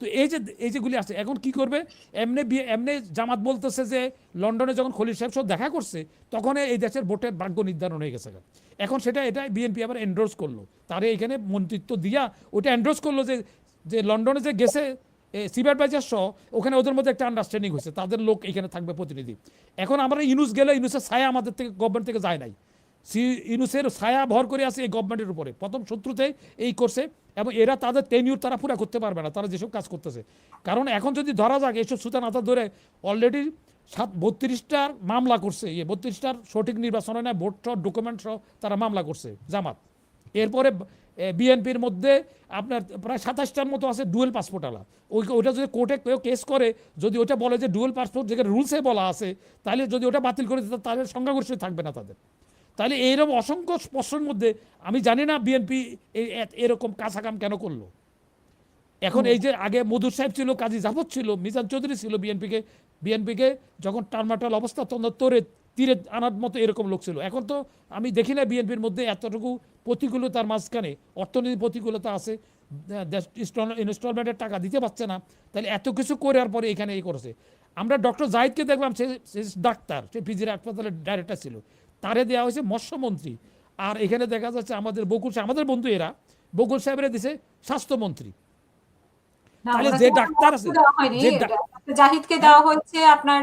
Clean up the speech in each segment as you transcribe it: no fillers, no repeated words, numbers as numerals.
তো এই যেগুলি আছে এখন কি করবে, এমনি এমনি জামাত বলতেছে যে লন্ডনে যখন খলিল সাহেব সাথে দেখা করছে তখন এই দেশের ভোটের ভাগ্য নির্ধারণ হয়ে গেছে। এখন এটা বিএনপি আবার এন্ডোর্স করলো, তারে এখানে মন্ত্রিত্ব দিয়া ওটা এন্ডোর্স করলো যে যে লন্ডনে যে গেছে সিভারভাইজার সহ, ওখানে ওদের মধ্যে একটা আন্ডারস্ট্যান্ডিং হয়েছে, তাদের লোক এখানে থাকবে প্রতিনিধি। এখন আমরা ইউনুস গেলে ইউনুসের ছায়া আমাদের থেকে গভর্নমেন্ট থেকে যায় নাই, ইউনুসের ছায়া ভর করে আছে এই গভর্নমেন্টের উপরে, প্রথম শত্রুতে এই করছে। এবং এরা তাদের টেনিউর তারা পুরা করতে পারবে না, তারা যেসব কাজ করতেছে। কারণ এখন যদি ধরা যাক এইসব সুতা নাতা ধরে অলরেডি 32টার মামলা করছে, 32টার সঠিক নির্বাচন হয় না, ভোট সহ ডকুমেন্ট সহ তারা মামলা করছে জামাত। এরপরে বিএনপির মধ্যে আপনার প্রায় 27টার মতো আছে ডুয়েল পাসপোর্ট আলা। ওইটা যদি কোর্টে কেউ কেস করে, যদি ওটা বলে যে ডুয়েল পাসপোর্ট যেখানে রুলসে বলা আছে, তাহলে যদি ওটা বাতিল করে দিতে, তাহলে সংখ্যাগরিষ্ঠ থাকবে না তাদের। তাহলে এইরকম অসংখ্য প্রশ্নের মধ্যে আমি জানি না বিএনপি এরকম কাছাকাম কেন করলো। এখন এই যে আগে মধুর সাহেব ছিল, কাজী জাফর ছিল, মিজান চৌধুরী ছিল, বিএনপিকে যখন টালমাটাল অবস্থা তখন তীরে আনার মতো এরকম লোক ছিল। এখন তো আমি দেখি না বিএনপির মধ্যে এতটুকু প্রতিকূলতার মাঝখানে অর্থনৈতিক প্রতিকূলতা আছে, ইনস্টলমেন্টের টাকা দিতে পারছে না, তাহলে এত কিছু করার পরে এখানে এই করেছে। আমরা ডক্টর জাহিদকে দেখলাম, সে ডাক্তার, সে পিজির হাসপাতালের ডাইরেক্টর ছিল, তারে দেওয়া হয়েছে মৎস্যমন্ত্রী। আর এখানে দেখা যাচ্ছে আমাদের বকুল সাহেব, আমাদের বন্ধু এরা, বকুল সাহেবের দিছে স্বাস্থ্যমন্ত্রী। না, তাহলে ওনাকে যে কোনো ডাক্তার পদও আছে, দেওয়া হয়নি। যে জাহিদকে হ্যাঁ, দেওয়া হচ্ছে আপনার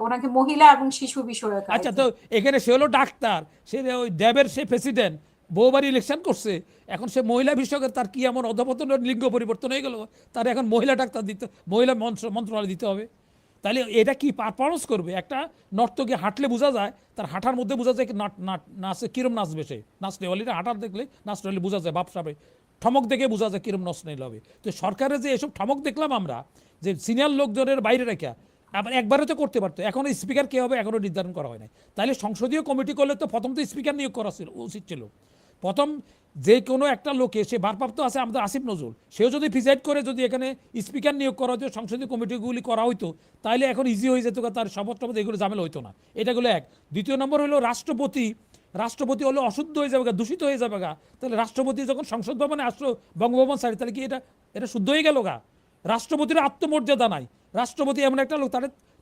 ওনাকে মহিলা এবং শিশু বিষয়ক আচ্ছা, আইতে। তো এখানে সে হলো ডাক্তার, সে ওই ড্যাবের সে প্রেসিডেন্ট, বহুবার ইলেকশন করছে, এখন সে মহিলা বিষয়কের তার কি এমন অধপতন, লিঙ্গ পরিবর্তন হয়ে গেল, তার এখন মহিলা ডাক্তার দিতে, মহিলা মন্ত্রণালয় দিতে হবে। তাহলে এটা কি পারফরমেন্স করবে? একটা নর্তকী হাঁটলে বোঝা যায়, তার হাঁটার মধ্যে বোঝা যায় নাচে কিরম নাচবে, সে নাচলে অলরেডি হাঁটার দেখলে নাচলে বোঝা যায়, বাপসাবে ঠমক দেখে বোঝা যায় কিরম নাচ নিলে হবে। তো সরকারের যে এসব ঠমক দেখলাম আমরা, যে সিনিয়র লোকজনের বাইরে রেখা আবার একবারে তো করতে পারতো, এখনো স্পিকার কে হবে এখনো নির্ধারণ করা হয় নাই। তাহলে সংসদীয় কমিটি করলে তো প্রথম তো স্পিকার নিয়োগ করা উচিত ছিল। প্রথম যে কোনো একটা লোকে, সে ভারপ্রাপ্ত আছে আমাদের আসিফ নজরুল, সেও যদি প্রিজাইড করে, যদি এখানে স্পিকার নিয়োগ করা হতো, সংসদীয় কমিটিগুলি করা হইতো, তাহলে এখন ইজি হয়ে যেত, তার শপথ টপথ এগুলো ঝামেলা হইতো না। এটাগুলো এক। দ্বিতীয় নম্বর হলো রাষ্ট্রপতি হলে অশুদ্ধ হয়ে যাবে, দূষিত হয়ে যাবে গা। তাহলে রাষ্ট্রপতি যখন সংসদ ভবনে আসলো, বঙ্গভবন সারি, তাহলে কি এটা শুদ্ধ হয়ে গেল গা? রাষ্ট্রপতির আত্মমর্যাদা নাই। রাষ্ট্রপতি এমন একটা লোক,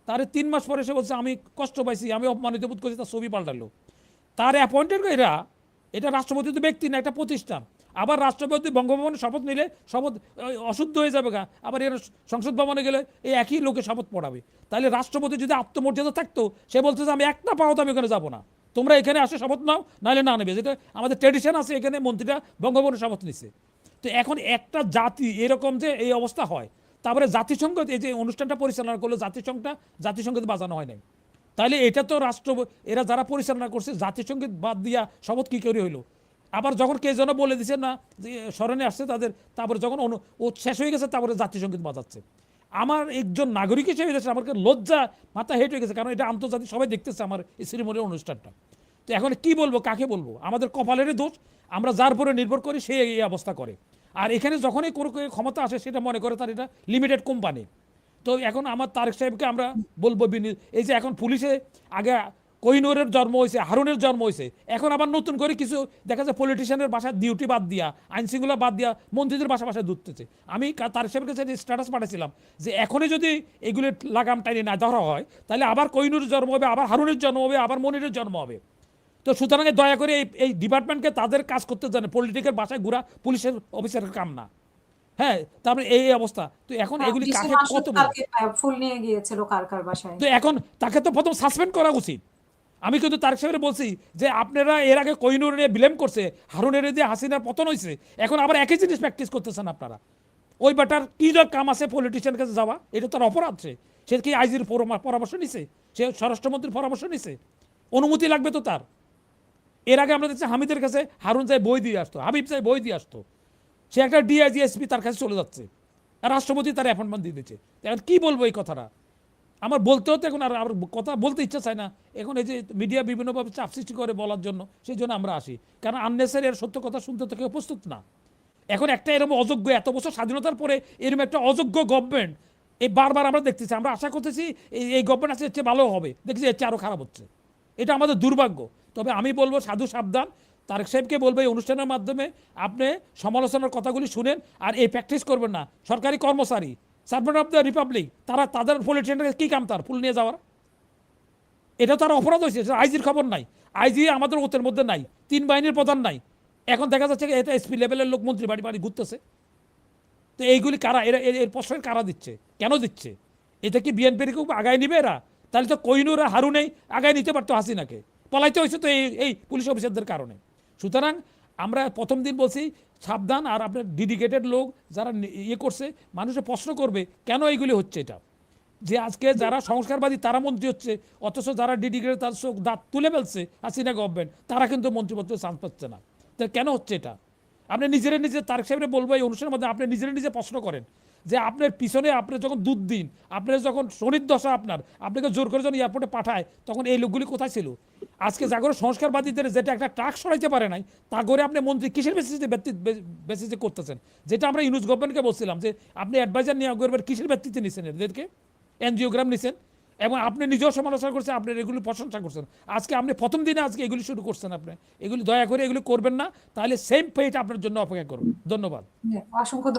তার 3 মাস পরে সে বলছে আমি কষ্ট পাইছি, আমি অপমানিত বোধ করছি, তার ছবি পাল্টালো। তার অ্যাপয়েন্টেড এটা রাষ্ট্রপতি তো ব্যক্তি না, একটা প্রতিষ্ঠান। আবার রাষ্ট্রপতি বঙ্গভবনে শপথ নিলে শপথ অশুদ্ধ হয়ে যাবে গা, আবার এর সংসদ ভবনে গেলে এই একই লোকে শপথ পড়াবে। তাহলে রাষ্ট্রপতি যদি আত্মমর্যাদা থাকতো, সে বলছে যে আমি একটা পাও তো আমি ওখানে যাবো না, তোমরা এখানে আসে শপথ নাও, নাহলে না নেবে। যেটা আমাদের ট্রেডিশন আছে, এখানে মন্ত্রীরা বঙ্গভবনে শপথ নিচ্ছে। তো এখন একটা জাতি এরকম যে এই অবস্থা হয়, তারপরে জাতিসংঘ এই যে অনুষ্ঠানটা পরিচালনা করলো, জাতিসংঘ বাজানো হয় নাই। তাহলে এটা তো এরা যারা পরিচালনা করছে, জাতিসংগীত বাদ দিয়া শপথ কি করে হইলো? আবার যখন কে যেন বলে দিচ্ছে না যে স্মরণে আসছে তাদের, তারপরে যখন ও শেষ হয়ে গেছে, তারপরে জাতিসংগীত বাজাচ্ছে। আমার একজন নাগরিক হিসেবে আমাকে লজ্জা, মাথা হেঁট হয়ে গেছে, কারণ এটা আন্তর্জাতিক সবাই দেখতেছে আমার এই সিরিমনির অনুষ্ঠানটা। তো এখন কি বলবো, কাকে বলবো? আমাদের কপালেরই দোষ, আমরা যার উপরে নির্ভর করি সে এই অবস্থা করে। আর এখানে যখনই কোনো ক্ষমতা আসে, সেটা মনে করে তার এটা লিমিটেড কোম্পানি। তো এখন আমার তারেক সাহেবকে আমরা বলবো, এই যে এখন পুলিশে, আগে কোহিনুরের জন্ম হয়েছে, হারুনের জন্ম হয়েছে, এখন আবার নতুন করে কিছু দেখা যায় পলিটিশিয়ানের বাসায় ডিউটি বাদ দিয়া, আইন শৃঙ্খলা বাদ দিয়া মন্ত্রীদের বাসায় ধরতেছে। আমি তারেক সাহেবের কাছে স্ট্যাটাস পাঠাচ্ছিলাম যে এখনই যদি এগুলি লাগাম টাইনে না ধরা হয়, তাহলে আবার কোহিনুরের জন্ম হবে, আবার হারুনের জন্ম হবে, আবার মনিরের জন্ম হবে। তো সুতরাং দয়া করে এই ডিপার্টমেন্টকে তাদের কাজ করতে জানে, পলিটিক্যাল বাসায় ঘুরা পুলিশের অফিসারের কাম না। হ্যাঁ, তারপরে এই অবস্থা। তো এখন এগুলি কাকে কত বলে, ফুল নিয়ে গিয়েছিল কার বাসায়। তো এখন তাকে তো প্রথম সাসপেন্ড করা উচিত। আমি কিন্তু তারেক সাহেবের বলছি যে আপনারা এর আগে কোহিনুর নিয়ে ব্লেম করছে, হারুনের দিয়ে হাসিনার পতন হয়েছে, এখন আবার একই জিনিস প্র্যাকটিস করতেছেন আপনারা। ওই বেটার কি দর কাম আছে পলিটিশিয়ানের কাছে যাওয়া? এটা তার অপরাধ। সে কি আইজির পরামর্শ নিছে? সে স্বরাষ্ট্রমন্ত্রীর পরামর্শ নিছে? অনুমতি লাগবে তো তার। এর আগে আমরা দেখছি হামিদের কাছে হারুন চাই বই দিয়ে আসতো, হাবিব চাই বই দিয়ে আসতো, সে একটা ডিআইজিএসপি তার কাছে চলে যাচ্ছে, আর রাষ্ট্রপতি তার অ্যাপয়েন্টমেন্ট দিয়ে দিচ্ছে। এখন কি বলবো এই কথাটা? আমার বলতে হতো, এখন আর কথা বলতে ইচ্ছা চায় না। এখন এই যে মিডিয়া বিভিন্নভাবে চাপ সৃষ্টি করে বলার জন্য, সেই জন্য আমরা আসি, কারণ আননেসারি এর সত্য কথা শুনতে তো কেউ প্রস্তুত না। এখন একটা এরকম অযোগ্য, এত বছর স্বাধীনতার পরে এরকম একটা অযোগ্য গভর্নমেন্ট এই বারবার আমরা দেখতেছি। আমরা আশা করতেছি এই গভর্নমেন্ট আছে এর চেয়ে ভালো হবে, দেখছি এর চেয়ে আরও খারাপ হচ্ছে। এটা আমাদের দুর্ভাগ্য। তবে আমি বলবো সাধু সাবধান, তারেক সাহেবকে বলবো এই অনুষ্ঠানের মাধ্যমে আপনি সমালোচনার কথাগুলি শুনেন আর এই প্র্যাকটিস করবেন না। সরকারি কর্মচারী, সার্ভেন্ট অফ দ্য রিপাবলিক, তারা তাদের পলিটিশিয়ানকে কী কাম তার ফুল নিয়ে যাওয়ার? এটা তার অপরাধ হয়েছে, আইজির খবর নাই, আইজি আমাদের ওতের মধ্যে নাই, 3 বাহিনীর প্রধান নাই, এখন দেখা যাচ্ছে এটা এসপি লেভেলের লোক মন্ত্রী বাড়ি বাড়ি ঘুরতেছে। তো এইগুলি কারা, এরা এর প্রশ্রয় কারা দিচ্ছে, কেন দিচ্ছে? এটা কি বিএনপির খুব আগায় নিবে এরা? তাহলে তো কোহিনুর আর হারুনেই আগায় নিতে পারতো হাসিনাকে, পলাইতে হয়েছে তো এই পুলিশ অফিসারদের কারণে। সুতরাং আমরা প্রথম দিন বলছি সাবধান, আর আপনার ডেডিকেটেড লোক যারা ইয়ে করছে, মানুষের প্রশ্ন করবে কেন এইগুলি হচ্ছে। এটা যে আজকে যারা সংস্কারবাদী তারা মন্ত্রী হচ্ছে, অথচ যারা ডেডিকেটেড তার চোখ দাঁত তুলে ফেলছে হাসিনা গভর্নমেন্ট, তারা কিন্তু মন্ত্রীপত্রে চান্স পাচ্ছে না। তো কেন হচ্ছে এটা? আপনি নিজে তারেক সাহেবরে বলবো এই অনুষ্ঠানের মধ্যে আপনি নিজে প্রশ্ন করেন যে আপনার পিছনে আপনি যখন দুধ দিন, আপনার যখন শনির দশা আপনাকে জোর করে যখন এয়ারপোর্টে পাঠায়, তখন এই লোকগুলি কোথায় ছিল? আজকে যা করে সংস্কারবাদীদের যেটা একটা ট্রাক সরাইতে পারে নাই, তা করে আপনি মন্ত্রী কিসের বেসিসে করতেছেন? যেটা আমরা ইউনুস গভর্নমেন্টকে বলছিলাম যে আপনি অ্যাডভাইজার নিয়োগ করবেন, কিসের ভিত্তিতে নিছেন এদেরকে? এনজিওগ্রাম নিছেন, এবং আপনি নিজেও সমালোচনা করছেন, আপনি এগুলি প্রশংসা করছেন। আজকে আপনি প্রথম দিনে আজকে এগুলি শুরু করছেন, আপনি এগুলি দয়া করে এগুলি করবেন না, তাহলে সেম ফেট আপনার জন্য অপেক্ষা করুন। ধন্যবাদ। অসংখ্য